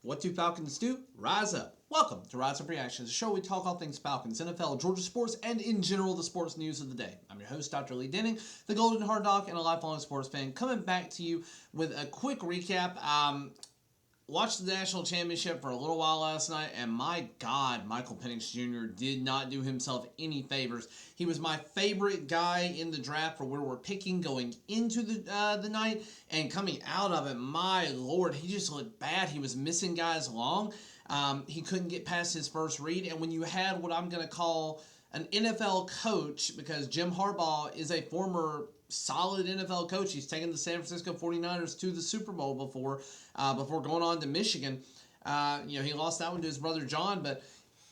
What do Falcons do? Rise up. Welcome to RiseUpRXNs, a show where we talk all things Falcons, NFL, Georgia sports, and in general the sports news of the day. I'm your host, Dr. Lee Denning, the Golden Hard Dog and a lifelong sports fan, coming back to you with a quick recap. Watched the national championship for a little while last night, and my God, Michael Penix Jr. did not do himself any favors. He was my favorite guy in the draft for where we're picking going into the night, and coming out of it, my Lord, he just looked bad. He was missing guys long. He couldn't get past his first read, and when you had what I'm going to call an NFL coach, because Jim Harbaugh is a former solid NFL coach. He's taken the San Francisco 49ers to the Super Bowl before going on to Michigan. He lost that one to his brother John, but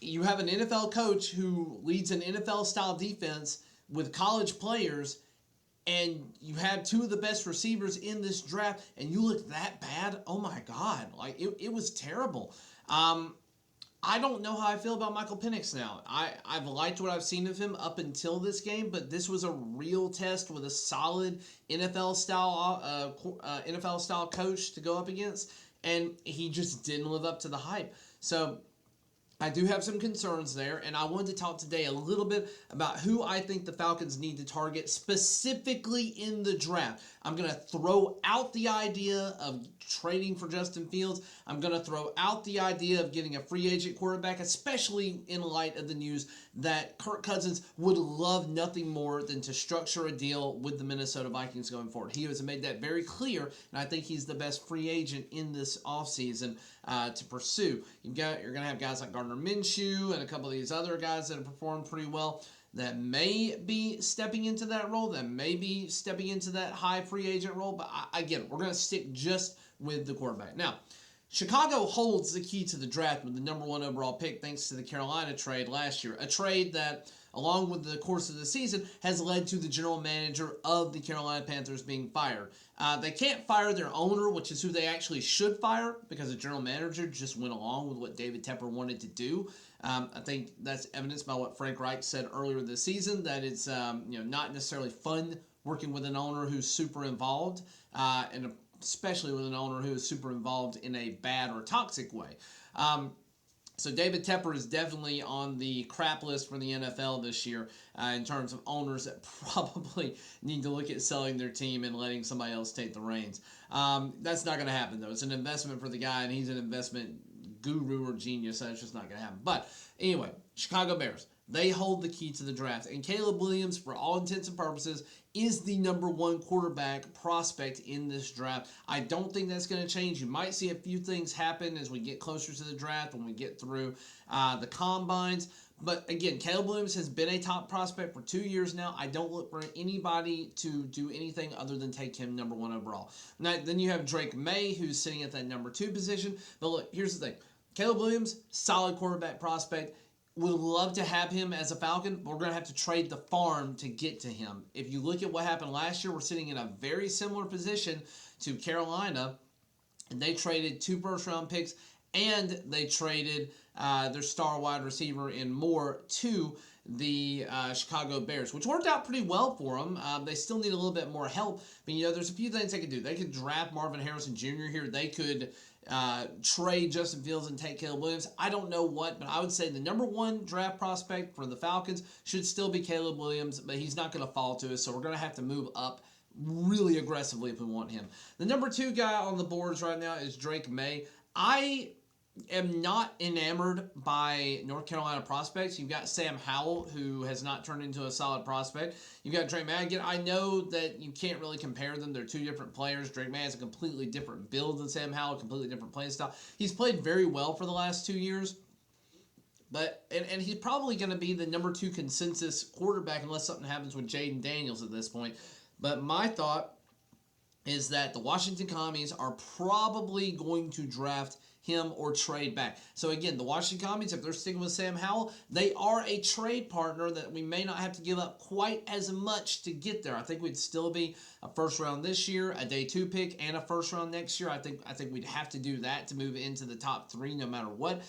you have an NFL coach who leads an NFL-style defense with college players, and you have two of the best receivers in this draft, and you look that bad? Oh, my God. Like, it was terrible. I don't know how I feel about Michael Penix now. I've liked what I've seen of him up until this game, but this was a real test with a solid NFL style coach to go up against, and he just didn't live up to the hype. So I do have some concerns there, and I wanted to talk today a little bit about who I think the Falcons need to target specifically in the draft. I'm going to throw out the idea of trading for Justin Fields. I'm going to throw out the idea of getting a free agent quarterback, especially in light of the news that Kirk Cousins would love nothing more than to structure a deal with the Minnesota Vikings going forward. He has made that very clear, and I think he's the best free agent in this offseason to pursue. You're going to have guys like Gardner Minshew and a couple of these other guys that have performed pretty well that may be stepping into that role, that may be stepping into that high free agent role. But again, we're going to stick just with the quarterback. Now, Chicago holds the key to the draft with the number 1 overall pick thanks to the Carolina trade last year. A trade that, along with the course of the season, has led to the general manager of the Carolina Panthers being fired. They can't fire their owner, which is who they actually should fire, because the general manager just went along with what David Tepper wanted to do. I think that's evidenced by what Frank Reich said earlier this season, that it's not necessarily fun working with an owner who's super involved, and especially with an owner who is super involved in a bad or toxic way. So David Tepper is definitely on the crap list for the NFL this year in terms of owners that probably need to look at selling their team and letting somebody else take the reins. That's not going to happen, though. It's an investment for the guy, and he's an investment guru or genius, so it's just not going to happen. But anyway, Chicago Bears, they hold the key to the draft. And Caleb Williams, for all intents and purposes, is the number 1 quarterback prospect in this draft. I don't think that's going to change. You might see a few things happen as we get closer to the draft, when we get through the combines. But again, Caleb Williams has been a top prospect for 2 years now. I don't look for anybody to do anything other than take him number 1 overall. Now, then you have Drake May, who's sitting at that number 2 position. But look, here's the thing. Caleb Williams, solid quarterback prospect. Would love to have him as a Falcon, but we're going to have to trade the farm to get to him. If you look at what happened last year, we're sitting in a very similar position to Carolina, and they traded 2 first-round picks, and they traded their star wide receiver in Moore to the Chicago Bears, which worked out pretty well for them. They still need a little bit more help, but there's a few things they could do. They could draft Marvin Harrison Jr. here. They could trade Justin Fields and take Caleb Williams. I don't know what, but I would say the number 1 draft prospect for the Falcons should still be Caleb Williams, but he's not going to fall to us, so we're going to have to move up really aggressively if we want him. The number 2 guy on the boards right now is Drake May. I am not enamored by North Carolina prospects. You've got Sam Howell, who has not turned into a solid prospect. You've got Drake May. Again, I know that you can't really compare them. They're 2 different players. Drake May has a completely different build than Sam Howell, a completely different playing style. He's played very well for the last 2 years, but and he's probably going to be the number 2 consensus quarterback unless something happens with Jaden Daniels at this point. But my thought is that the Washington Commies are probably going to draft him or trade back. So again, the Washington Commies, if they're sticking with Sam Howell, they are a trade partner that we may not have to give up quite as much to get there. I think we'd still be a first round this year, a day 2 pick, and a first round next year. I think we'd have to do that to move into the top 3 no matter what.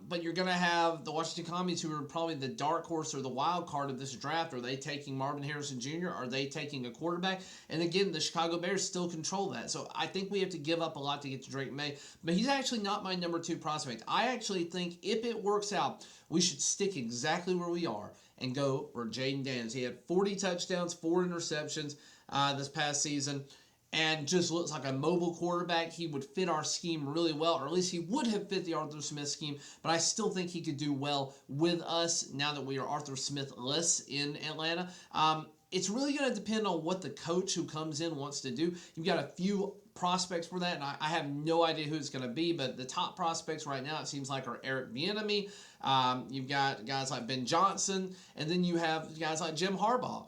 But you're going to have the Washington Commies, who are probably the dark horse or the wild card of this draft. Are they taking Marvin Harrison Jr.? Are they taking a quarterback? And again, the Chicago Bears still control that. So I think we have to give up a lot to get to Drake May. But he's actually actually not my number 2 prospect. I actually think if it works out, we should stick exactly where we are and go for Jayden Daniels. He had 40 touchdowns, 4 interceptions this past season, and just looks like a mobile quarterback. He would fit our scheme really well, or at least he would have fit the Arthur Smith scheme, but I still think he could do well with us now that we are Arthur Smith-less in Atlanta. It's really going to depend on what the coach who comes in wants to do. You've got a few prospects for that, and I have no idea who it's going to be, but the top prospects right now, it seems like, are Eric Bieniemy. You've got guys like Ben Johnson, and then you have guys like Jim Harbaugh.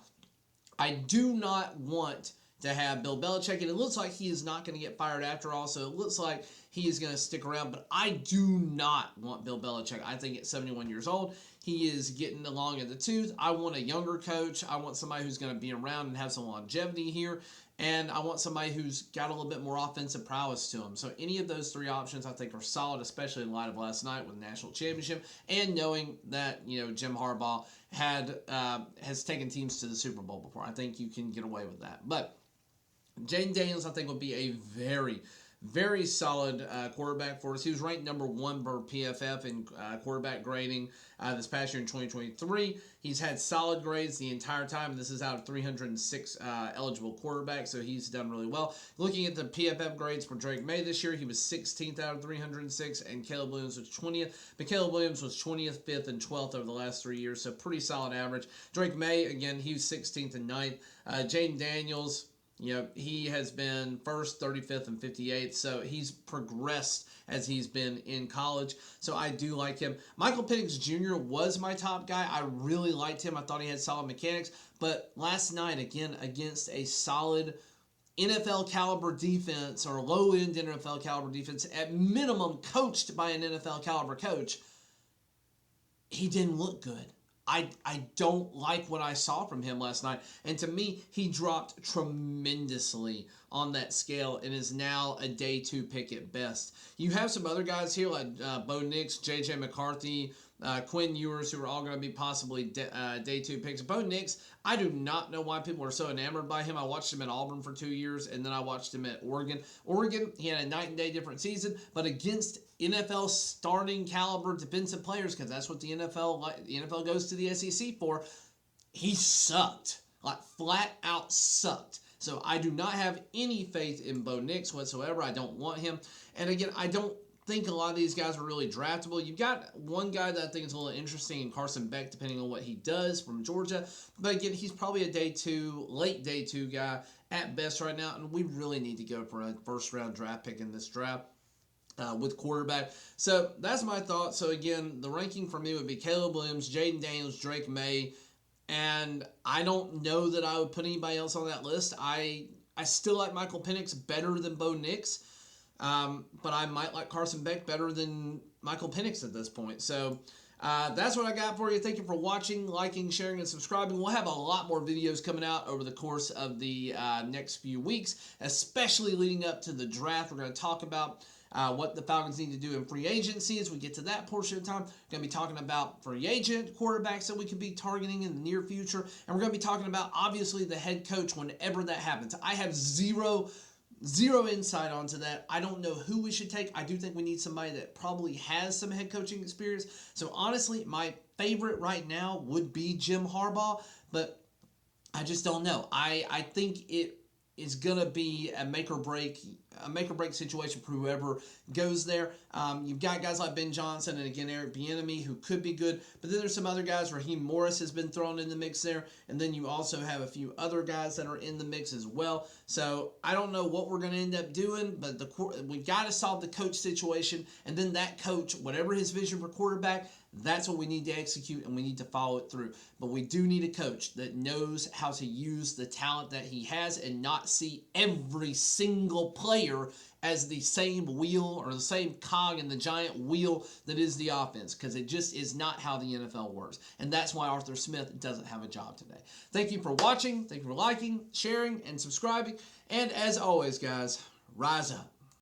I do not want to have Bill Belichick, and it looks like he is not going to get fired after all, so it looks like he is going to stick around, but I do not want Bill Belichick. I think at 71 years old, he is getting along in the tooth. I want a younger coach. I want somebody who's going to be around and have some longevity here, and I want somebody who's got a little bit more offensive prowess to him. So any of those 3 options I think are solid, especially in light of last night with the national championship and knowing that Jim Harbaugh has taken teams to the Super Bowl before. I think you can get away with that. But Jayden Daniels, I think, will be a very, very solid quarterback for us. He was ranked number 1 per PFF in quarterback grading this past year in 2023. He's had solid grades the entire time. This is out of 306 eligible quarterbacks, so he's done really well. Looking at the PFF grades for Drake May this year, he was 16th out of 306, and Caleb Williams was 20th. But Caleb Williams was 20th, 5th, and 12th over the last 3 years, so pretty solid average. Drake May, again, he was 16th and 9th. Jayden Daniels, he has been 1st, 35th, and 58th, so he's progressed as he's been in college, so I do like him. Michael Penix Jr. was my top guy. I really liked him. I thought he had solid mechanics, but last night, again, against a solid NFL caliber defense, or low-end NFL caliber defense, at minimum coached by an NFL caliber coach, he didn't look good. I don't like what I saw from him last night. And to me, he dropped tremendously on that scale and is now a day 2 pick at best. You have some other guys here like Bo Nix, J.J. McCarthy, Quinn Ewers, who are all going to be possibly day 2 picks. Bo Nix, I do not know why people are so enamored by him. I watched him at Auburn for 2 years, and then I watched him at Oregon. Oregon, he had a night and day different season, but against NFL starting caliber defensive players, because that's what the NFL goes to the SEC for, he sucked. Like, flat out sucked. So I do not have any faith in Bo Nix whatsoever. I don't want him. And again, I don't think a lot of these guys are really draftable. You've got one guy that I think is a little interesting in Carson Beck, depending on what he does, from Georgia. But again, he's probably a day 2, late day 2 guy at best right now. And we really need to go for a first-round draft pick in this draft. With quarterback. So that's my thought. So again, the ranking for me would be Caleb Williams, Jayden Daniels, Drake May, and I don't know that I would put anybody else on that list. I still like Michael Penix better than Bo Nix, but I might like Carson Beck better than Michael Penix at this point. So that's what I got for you. Thank you for watching, liking, sharing, and subscribing. We'll have a lot more videos coming out over the course of the next few weeks, especially leading up to the draft. We're going to talk about what the Falcons need to do in free agency as we get to that portion of time. We're going to be talking about free agent quarterbacks that we could be targeting in the near future. And we're going to be talking about, obviously, the head coach whenever that happens. I have zero insight onto that. I don't know who we should take. I do think we need somebody that probably has some head coaching experience. So honestly, my favorite right now would be Jim Harbaugh, but I just don't know. I think it is going to be a make or break situation for whoever goes there. You've got guys like Ben Johnson and, again, Eric Bieniemy, who could be good. But then there's some other guys. Raheem Morris has been thrown in the mix there. And then you also have a few other guys that are in the mix as well. So I don't know what we're going to end up doing, but we've got to solve the coach situation. And then that coach, whatever his vision for quarterback, that's what we need to execute, and we need to follow it through. But we do need a coach that knows how to use the talent that he has and not see every single player as the same wheel or the same cog in the giant wheel that is the offense, because it just is not how the NFL works. And that's why Arthur Smith doesn't have a job today. Thank you for watching. Thank you for liking, sharing, and subscribing. And as always, guys, rise up.